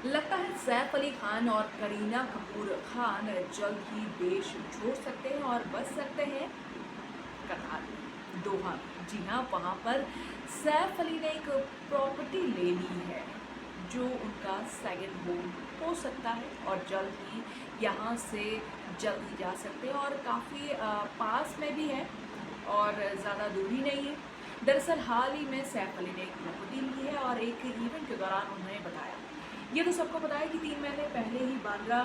लगता है सैफ अली खान और करीना कपूर खान जल्द ही देश छोड़ सकते हैं और बस सकते हैं कतार में, दोहा में। जी हाँ, वहाँ पर सैफ अली ने एक प्रॉपर्टी ले ली है जो उनका सेकंड होम हो सकता है और जल्द ही यहाँ से जल्द ही जा सकते हैं और काफ़ी पास में भी है और ज़्यादा दूरी नहीं है। दरअसल हाल ही में सैफ अली ने एक प्रॉपर्टी ली है और एक इवेंट के दौरान उन्होंने बताया, ये तो सबको पता है कि 3 महीने पहले ही बांद्रा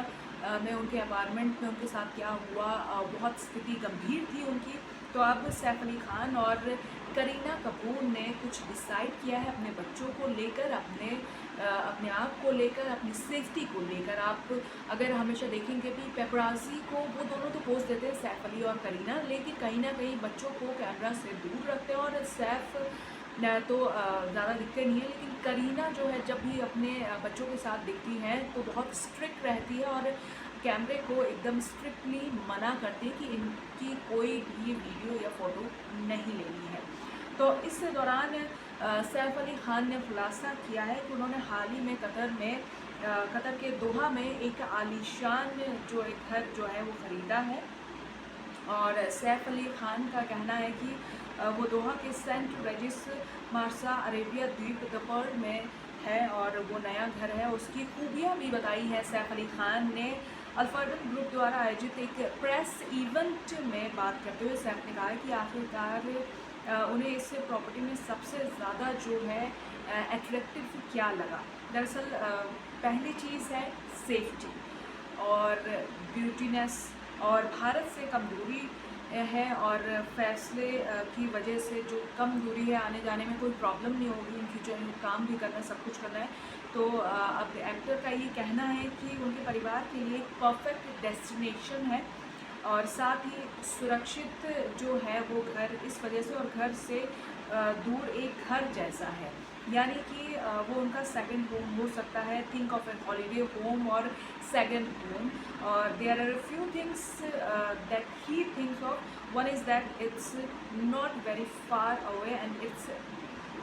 में उनके अपार्टमेंट में उनके साथ क्या हुआ, बहुत स्थिति गंभीर थी उनकी। तो अब सैफ अली खान और करीना कपूर ने कुछ डिसाइड किया है अपने बच्चों को लेकर, अपने आप को लेकर, अपनी सेफ्टी को लेकर। आप अगर हमेशा देखेंगे भी पेपराजी को वो दोनों तो पोस्ट देते हैं सैफ अली और करीना, लेकिन कहीं ना कहीं बच्चों को कैमरा से दूर रखते हैं और सैफ न तो ज़्यादा दिखते नहीं है, लेकिन करीना जो है जब भी अपने बच्चों के साथ दिखती हैं तो बहुत स्ट्रिक्ट रहती है और कैमरे को एकदम स्ट्रिक्टली मना करती है कि इनकी कोई भी वीडियो या फ़ोटो नहीं लेनी है। तो इस दौरान सैफ अली खान ने खुलासा किया है कि उन्होंने हाल ही में कतर के दोहा में एक आलीशान जो एक घर जो है वो ख़रीदा है। और सैफ अली खान का कहना है कि वो दोहा के सेंट रेजिस मार्सा अरेबिया द्वीप दपर्ड में है और वो नया घर है। उसकी खूबियाँ भी बताई है सैफ अली खान ने। अल्फार्डन ग्रुप द्वारा आयोजित एक प्रेस इवेंट में बात करते हुए सैफ ने कहा है कि आखिरकार उन्हें इस प्रॉपर्टी में सबसे ज़्यादा जो है अट्रैक्टिव क्या लगा। दरअसल पहली चीज़ है सेफ्टी और ब्यूटीनेस और भारत से कम दूरी है और फैसले की वजह से जो कम दूरी है, आने जाने में कोई प्रॉब्लम नहीं होगी इन फ्यूचर में, काम भी करना है, सब कुछ करना है। तो अब एक्टर का ये कहना है कि उनके परिवार के लिए एक परफेक्ट डेस्टिनेशन है और साथ ही सुरक्षित जो है वो घर इस वजह से, और घर से दूर एक घर जैसा है, यानी कि वो उनका सेकंड होम हो सकता है। Think of a holiday home और सेकंड होम। और there are few things that he thinks of. One is that it's not very far away and it's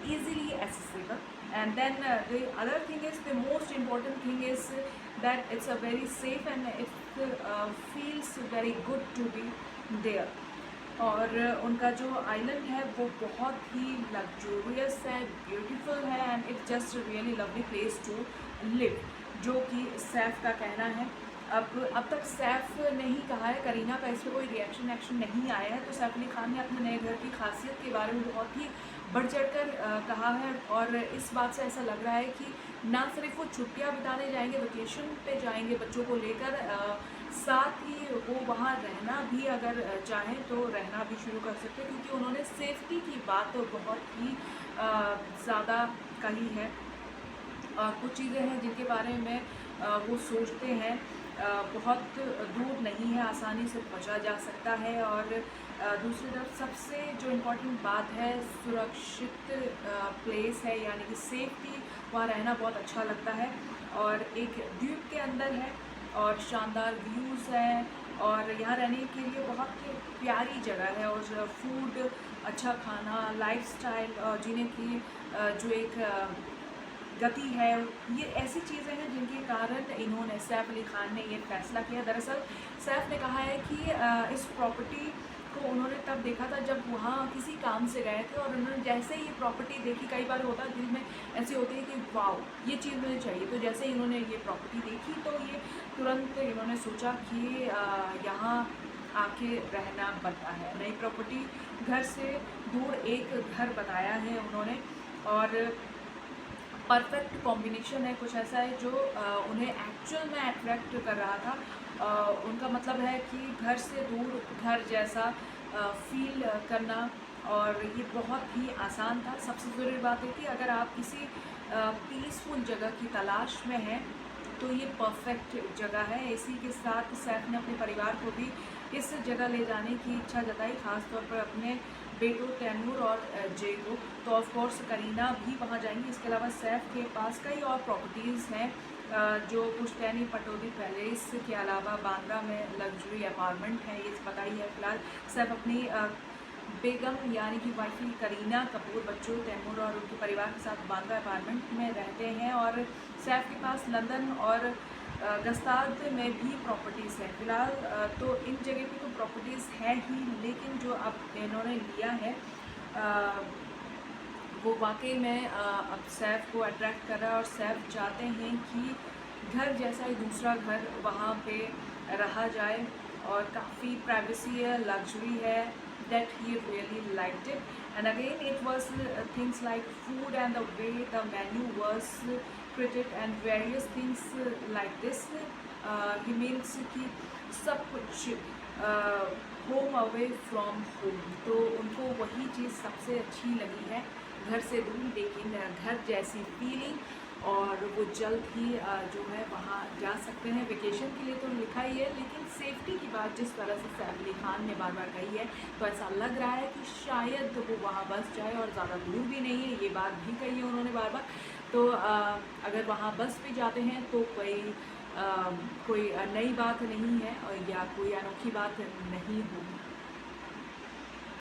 easily accessible, and then the other thing is, the most important thing is that it's a very safe and it feels very good to be there। और उनका जो island है वो बहुत ही luxurious है, beautiful है and it's just really lovely place to live, जो कि सैफ का कहना है। अब तक सैफ ने ही कहा है, करीना का इस पर कोई रिएक्शन एक्शन नहीं आया है। तो सैफ अली खान ने अपने नए घर की खासियत के बारे में बहुत ही बढ़ चढ़ कर कहा है और इस बात से ऐसा लग रहा है कि ना सिर्फ वो छुट्टियां बिताने जाएंगे, वेकेशन पे जाएंगे बच्चों को लेकर, साथ ही वो वहाँ रहना भी अगर चाहें तो रहना भी शुरू कर सकते हैं, क्योंकि उन्होंने सेफ्टी की बात बहुत ही ज़्यादा कही है। कुछ चीज़ें हैं जिनके बारे में वो सोचते हैं बहुत दूर नहीं है, आसानी से पहुंचा जा सकता है। और दूसरी तरफ सबसे जो इम्पोर्टेंट बात है, सुरक्षित प्लेस है, यानी कि सेफ्टी, वहाँ रहना बहुत अच्छा लगता है और एक द्वीप के अंदर है और शानदार व्यूज़ है और यहाँ रहने के लिए बहुत प्यारी जगह है और फूड, अच्छा खाना, लाइफस्टाइल जीने की जो एक गति है, ये ऐसी चीज़ें हैं जिनके कारण इन्होंने, सैफ अली खान ने ये फैसला किया। दरअसल सैफ ने कहा है कि इस प्रॉपर्टी को उन्होंने तब देखा था जब वहाँ किसी काम से गए थे और उन्होंने जैसे ही ये प्रॉपर्टी देखी, कई बार होता है दिल में ऐसे होती है कि वाओ ये चीज़ मुझे चाहिए, तो जैसे ही इन्होंने ये प्रॉपर्टी देखी तो ये तुरंत इन्होंने सोचा कि यहाँ आके रहना बनता है। नई प्रॉपर्टी, घर से दूर एक घर बताया है उन्होंने और परफेक्ट कॉम्बिनेशन है, कुछ ऐसा है जो उन्हें एक्चुअल में अट्रैक्ट कर रहा था। उनका मतलब है कि घर से दूर घर जैसा फील करना, और ये बहुत ही आसान था। सबसे ज़रूरी बात है कि अगर आप किसी पीसफुल जगह की तलाश में हैं तो ये परफेक्ट जगह है। इसी के साथ सैफ ने अपने परिवार को भी इस जगह ले जाने की इच्छा जताई, खासतौर पर अपने बेटों तैमूर और जे को। तो ऑफ कोर्स करीना भी वहाँ जाएंगी। इसके अलावा सैफ के पास कई और प्रॉपर्टीज़ हैं, जो पुश्तैनी पटौदी पैलेस के अलावा बांद्रा में लग्जरी अपार्टमेंट है, ये पता ही है। फिलहाल सैफ अपनी बेगम यानी कि वाइफी करीना कपूर बच्चों तैमूर और उनके परिवार के साथ बांद्रा अपार्टमेंट में रहते हैं और सैफ के पास लंदन और गस्ताद में भी प्रॉपर्टीज़ है। फ़िलहाल तो इन जगह पे तो प्रॉपर्टीज़ है ही, लेकिन जो अब इन्होंने लिया है वो वाकई में अब सैफ को अट्रैक्ट कर रहा है और सैफ चाहते हैं कि घर जैसा ही दूसरा घर वहाँ पे रहा जाए और काफ़ी प्राइवेसी है, लग्जरी है, that he really liked it. And again it was things like food and the way the menu was created and various things like this. He means कि सब कुछ होम अवे फ्रॉम होम, तो उनको वही चीज़ सबसे अच्छी लगी है, घर से दूर लेकिन घर जैसी फीलिंग। और वो जल्द ही जो है वहाँ जा सकते हैं वेकेशन के लिए, तो लिखा ही है, लेकिन सेफ्टी की बात जिस तरह से सैफ अली खान ने बार बार कही है तो ऐसा लग रहा है कि शायद वो वहाँ बस जाए और ज़्यादा दूर भी नहीं है, ये बात भी कही है उन्होंने बार बार। तो अगर वहाँ बस भी जाते हैं तो कोई नई बात नहीं है और या कोई अनोखी बात नहीं होगी।